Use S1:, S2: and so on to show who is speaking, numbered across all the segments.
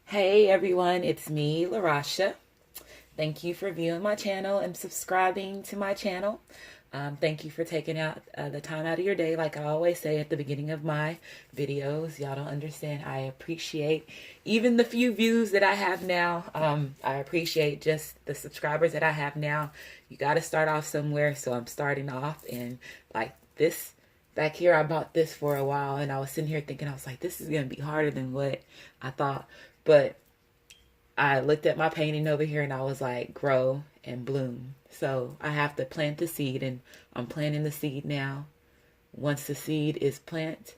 S1: Hey everyone, it's me, LaRasha. Thank you for viewing my channel and subscribing to my channel. Thank you for taking out the time out of your day. Like I always say at the beginning of my videos, y'all don't understand. I appreciate even the few views that I have now. I appreciate just the subscribers that I have now. You got to start off somewhere, so I'm starting off and like this. Back here, I bought this for a while, and I was sitting here thinking, I was like, this is going to be harder than what I thought. But I looked at my painting over here and I was like, grow and bloom. So I have to plant the seed, and I'm planting the seed now. Once the seed is planted,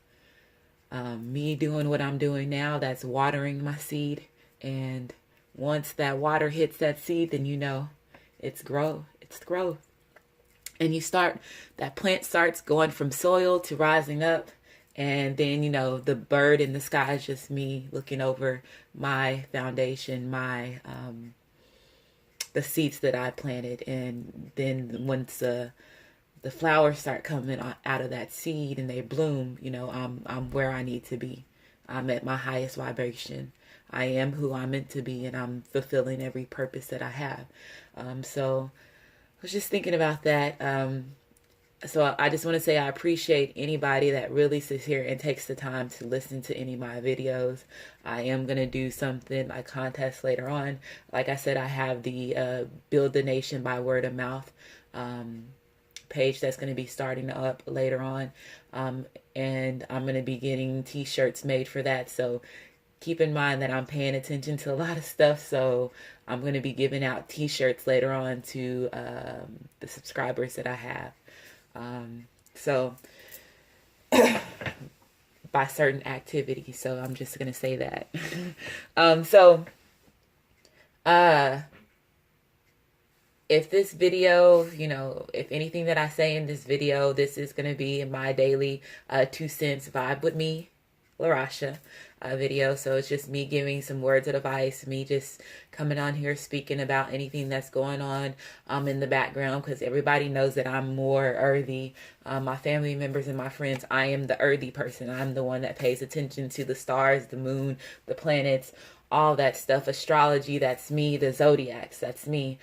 S1: me doing what I'm doing now, that's watering my seed. And once that water hits that seed, then you know it's growth. And that plant starts going from soil to rising up. And then, the bird in the sky is just me looking over my foundation, the seeds that I planted. And then once the flowers start coming out of that seed and they bloom, I'm where I need to be. I'm at my highest vibration. I am who I'm meant to be, and I'm fulfilling every purpose that I have. So I was just thinking about that. So I just want to say I appreciate anybody that really sits here and takes the time to listen to any of my videos. I am going to do something like contest later on. Like I said, I have the Build the Nation by Word of Mouth page that's going to be starting up later on. And I'm going to be getting t-shirts made for that. So keep in mind that I'm paying attention to a lot of stuff. So I'm going to be giving out t-shirts later on to the subscribers that I have. So by certain activities. So I'm just going to say that. If this video, if anything that I say in this video, this is going to be my daily 2 cents vibe with me, LaRasha video. So it's just me giving some words of advice, me just coming on here speaking about anything that's going on in the background, because everybody knows that I'm more earthy. My family members and my friends, I am the earthy person. I'm the one that pays attention to the stars, the moon, the planets, all that stuff. Astrology, that's me. The zodiacs, that's me.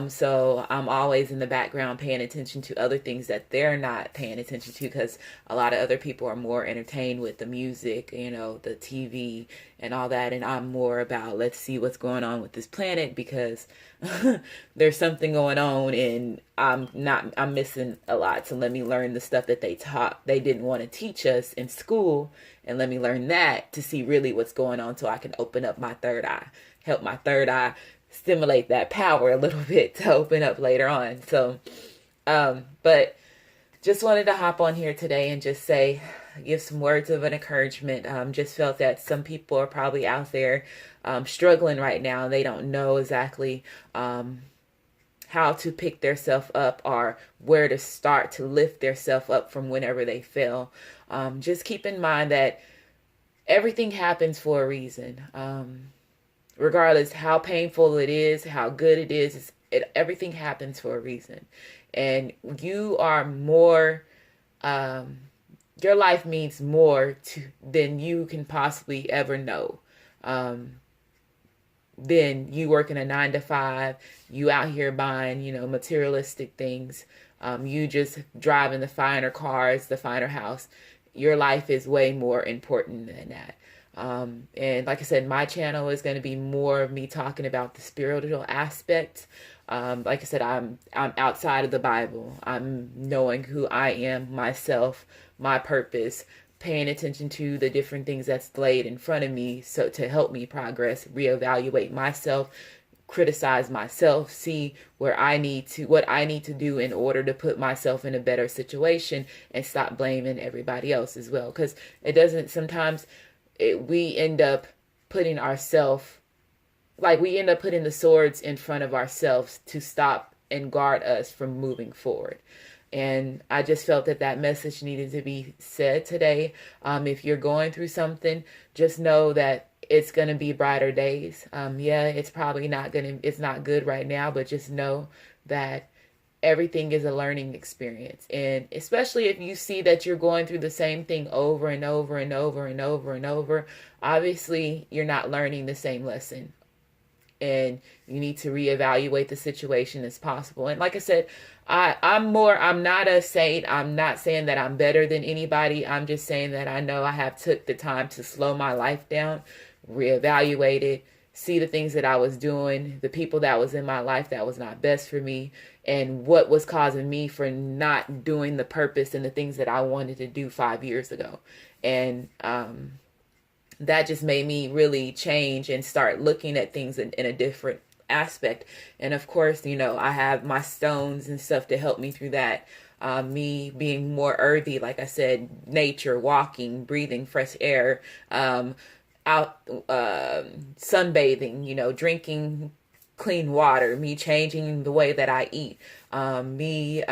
S1: So I'm always in the background paying attention to other things that they're not paying attention to, because a lot of other people are more entertained with the music, the TV and all that. And I'm more about, let's see what's going on with this planet, because there's something going on and I'm missing a lot. So let me learn the stuff that they didn't want to teach us in school. And let me learn that to see really what's going on, so I can open up my third eye, help my third eye stimulate that power a little bit to open up later on. So, but just wanted to hop on here today and just give some words of an encouragement. Just felt that some people are probably out there struggling right now. They don't know exactly how to pick themselves up or where to start to lift themselves up from whenever they fail. Just keep in mind that everything happens for a reason. Regardless how painful it is, how good it is, everything happens for a reason. And you are more, your life means more than you can possibly ever know. Then you working a 9 to 5, you out here buying, materialistic things. You just driving the finer cars, the finer house. Your life is way more important than that. And like I said, my channel is going to be more of me talking about the spiritual aspect. Like I said, I'm outside of the Bible. I'm knowing who I am, myself, my purpose, paying attention to the different things that's laid in front of me, so to help me progress, reevaluate myself, criticize myself, see what I need to do in order to put myself in a better situation, and stop blaming everybody else as well. Because sometimes we end up putting the swords in front of ourselves to stop and guard us from moving forward. And I just felt that message needed to be said today. If you're going through something, just know that it's going to be brighter days. It's probably it's not good right now, but just know that everything is a learning experience. And especially if you see that you're going through the same thing over and over and over and over and over, obviously you're not learning the same lesson. And you need to reevaluate the situation as possible. And like I said, I'm not a saint. I'm not saying that I'm better than anybody. I'm just saying that I know I have took the time to slow my life down, reevaluate it, see the things that I was doing, the people that was in my life that was not best for me, and what was causing me for not doing the purpose and the things that I wanted to do 5 years ago. And that just made me really change and start looking at things in a different aspect. And of course, I have my stones and stuff to help me through that. Me being more earthy, like I said, nature, walking, breathing fresh air, out sunbathing, drinking clean water, me changing the way that I eat, me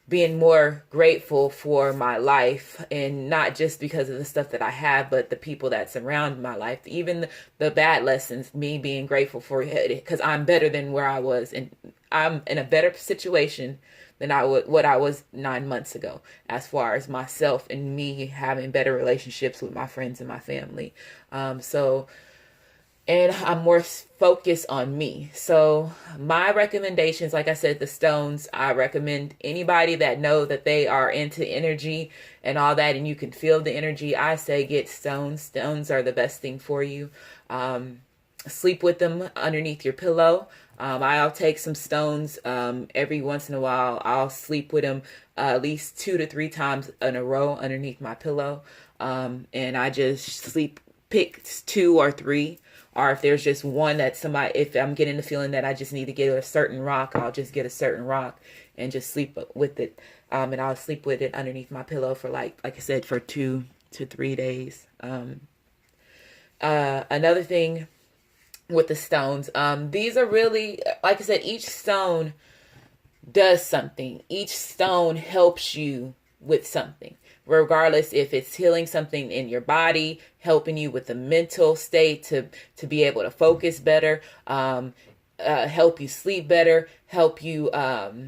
S1: being more grateful for my life, and not just because of the stuff that I have, but the people that surround my life, even the bad lessons, me being grateful for it, because I'm better than where I was, and I'm in a better situation than what I was 9 months ago, as far as myself and me having better relationships with my friends and my family. And I'm more focused on me. So my recommendations, like I said, the stones, I recommend anybody that know that they are into energy and all that, and you can feel the energy, I say get stones. Stones are the best thing for you. Sleep with them underneath your pillow. I'll take some stones every once in a while. I'll sleep with them at least 2 to 3 times in a row underneath my pillow. And I just pick 2 or 3. Or if there's just one that if I'm getting the feeling that I just need to get a certain rock, I'll just get a certain rock and just sleep with it. And I'll sleep with it underneath my pillow for like I said, for 2 to 3 days. Another thing with the stones, these are really, like I said, each stone does something. Each stone helps you with something, regardless if it's healing something in your body, helping you with the mental state to be able to focus better, help you sleep better, help you have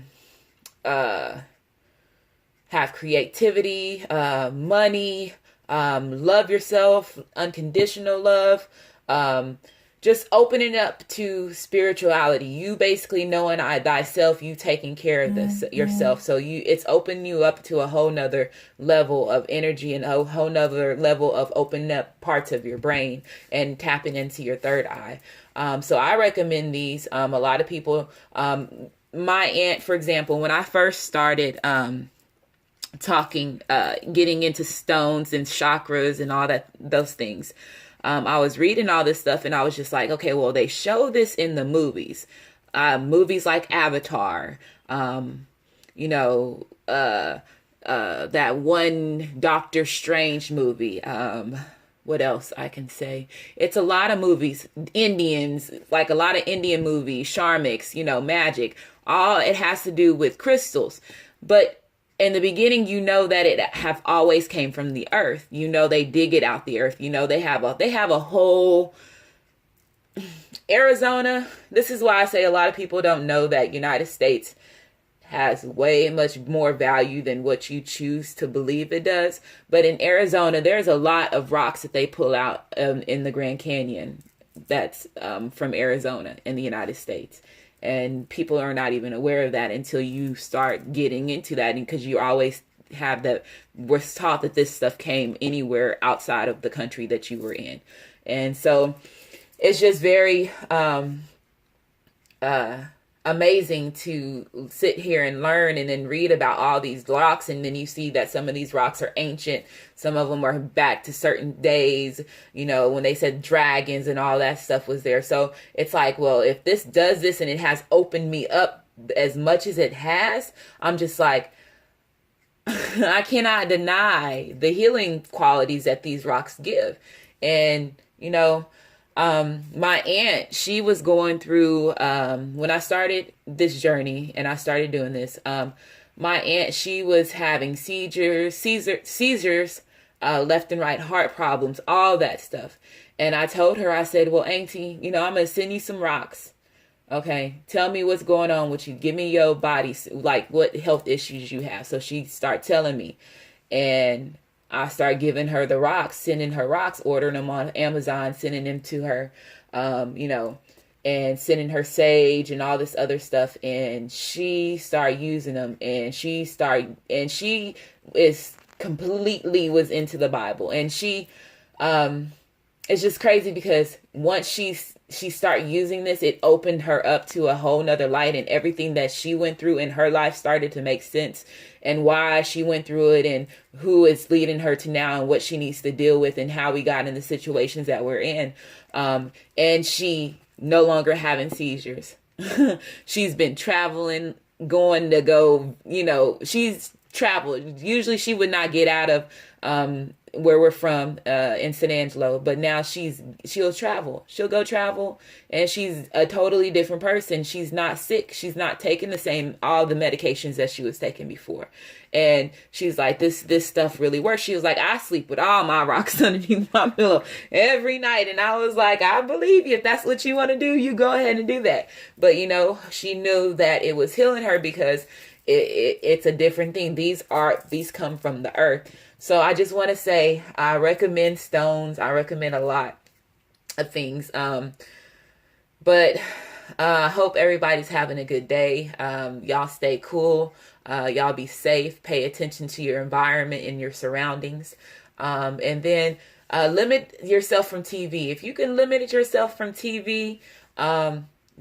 S1: creativity, money, love yourself, unconditional love, just opening up to spirituality. You basically knowing thyself, you taking care of this yourself. So it's opening you up to a whole nother level of energy and a whole nother level of opening up parts of your brain and tapping into your third eye. So I recommend these. A lot of people, my aunt, for example, when I first started, getting into stones and chakras and all those things, I was reading all this stuff and I was just like, okay, well, they show this in the movies, movies like Avatar, that one Doctor Strange movie. What else I can say? It's a lot of movies, Indians, like a lot of Indian movies, Sharmix, magic, all it has to do with crystals. But in the beginning, that it have always came from the earth. They dig it out the earth. They have a whole Arizona. This is why I say a lot of people don't know that United States has way much more value than what you choose to believe it does. But in Arizona, there's a lot of rocks that they pull out in the Grand Canyon that's from Arizona in the United States. And people are not even aware of that until you start getting into that, because you always have we're taught that this stuff came anywhere outside of the country that you were in. And so it's just very amazing to sit here and learn and then read about all these rocks, and then you see that some of these rocks are ancient, some of them are back to certain days, when they said dragons and all that stuff was there. So it's like, well, if this does this and it has opened me up as much as it has, I'm just like, I cannot deny the healing qualities that these rocks give. And my aunt, she was going through, when I started this journey and I started doing this, my aunt, she was having seizures, left and right, heart problems, all that stuff. And I told her, I said, well, auntie, I'm going to send you some rocks. Okay, tell me what's going on with you. Give me your body, like what health issues you have. So she start telling me, and I start giving her the rocks, sending her rocks, ordering them on Amazon, sending them to her, you know, and sending her sage and all this other stuff. And she started using them, and she is completely was into the Bible, and um, it's just crazy because once she started using this, it opened her up to a whole nother light, and everything that she went through in her life started to make sense, and why she went through it, and who is leading her to now, and what she needs to deal with, and how we got in the situations that we're in. And she no longer having seizures. She's been traveling, going to go, you know, she's traveled. Usually she would not get out of where we're from in San Angelo, but now she'll travel. She'll go travel, and she's a totally different person. She's not sick. She's not taking all the medications that she was taking before. And she's like, this stuff really works. She was like, I sleep with all my rocks underneath my pillow every night. And I was like, I believe you. If that's what you want to do, you go ahead and do that. But, you know, she knew that it was healing her because it's a different thing. These come from the earth. So I just want to say, I recommend stones. I recommend a lot of things. But I hope everybody's having a good day. Y'all stay cool. Y'all be safe. Pay attention to your environment and your surroundings. And then limit yourself from TV. If you can limit yourself from TV,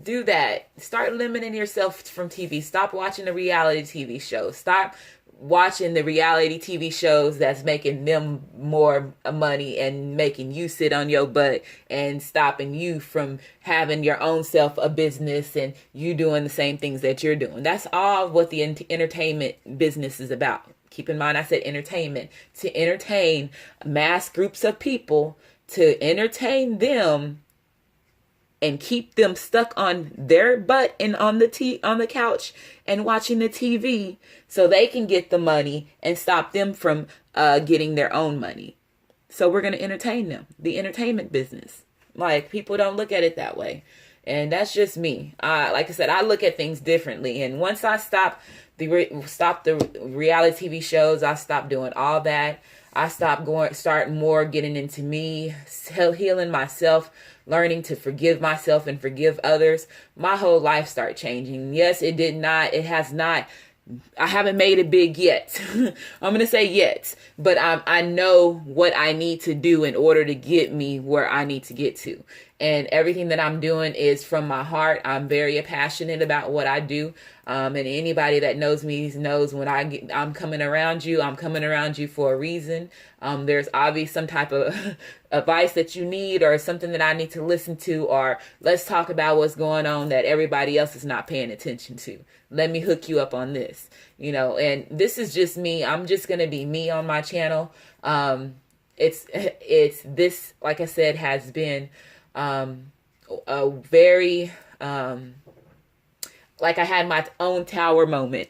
S1: do that. Start limiting yourself from TV. Stop watching the reality TV shows. Stop watching the reality TV shows that's making them more money and making you sit on your butt and stopping you from having your own self a business and you doing the same things that you're doing. That's all what the entertainment business is about. Keep in mind, I said entertainment. To entertain mass groups of people, to entertain them and keep them stuck on their butt and on the couch and watching the TV so they can get the money and stop them from getting their own money. So we're going to entertain them. The entertainment business. Like, people don't look at it that way. And that's just me. Like I said, I look at things differently. And once I stop the reality TV shows, I stopped doing all that. I start more getting into me, healing myself, learning to forgive myself and forgive others. My whole life started changing. Yes, it has not. I haven't made it big yet. I'm going to say yet, but I know what I need to do in order to get me where I need to get to. And everything that I'm doing is from my heart. I'm very passionate about what I do. And anybody that knows me knows when I'm coming around you, I'm coming around you for a reason. There's obviously some type of advice that you need, or something that I need to listen to, or let's talk about what's going on that everybody else is not paying attention to. Let me hook you up on this, you know, and this is just me. I'm just going to be me on my channel. It's this, like I said, has been a very, like I had my own tower moment,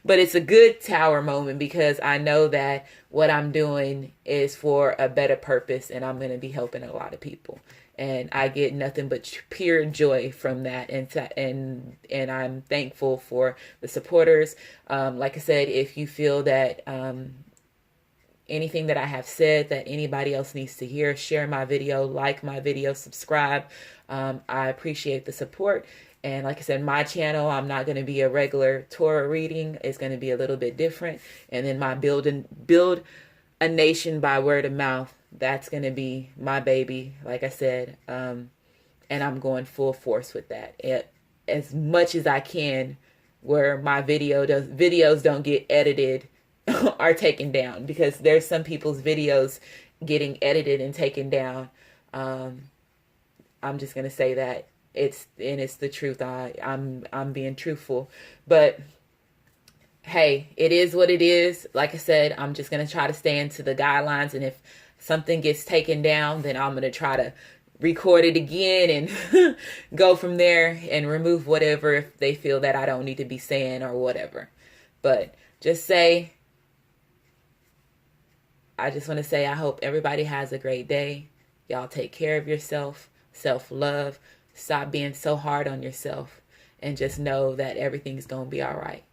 S1: but it's a good tower moment because I know that what I'm doing is for a better purpose, and I'm going to be helping a lot of people. And I get nothing but pure joy from that. And I'm thankful for the supporters. Like I said, if you feel that anything that I have said that anybody else needs to hear, share my video, like my video, subscribe. I appreciate the support. And like I said, my channel, I'm not going to be a regular Torah reading. It's going to be a little bit different. And then my build a nation by word of mouth. That's going to be my baby, like I said. And I'm going full force with that. As much as I can, where my videos don't get edited or taken down, because there's some people's videos getting edited and taken down. I'm just going to say that. It's the truth. I'm being truthful. But hey, it is what it is. Like I said, I'm just going to try to stay into the guidelines, and if something gets taken down, then I'm going to try to record it again and go from there and remove whatever if they feel that I don't need to be saying or whatever. But I just want to say, I hope everybody has a great day. Y'all take care of yourself, self-love, Stop being so hard on yourself and just know that everything's going to be all right.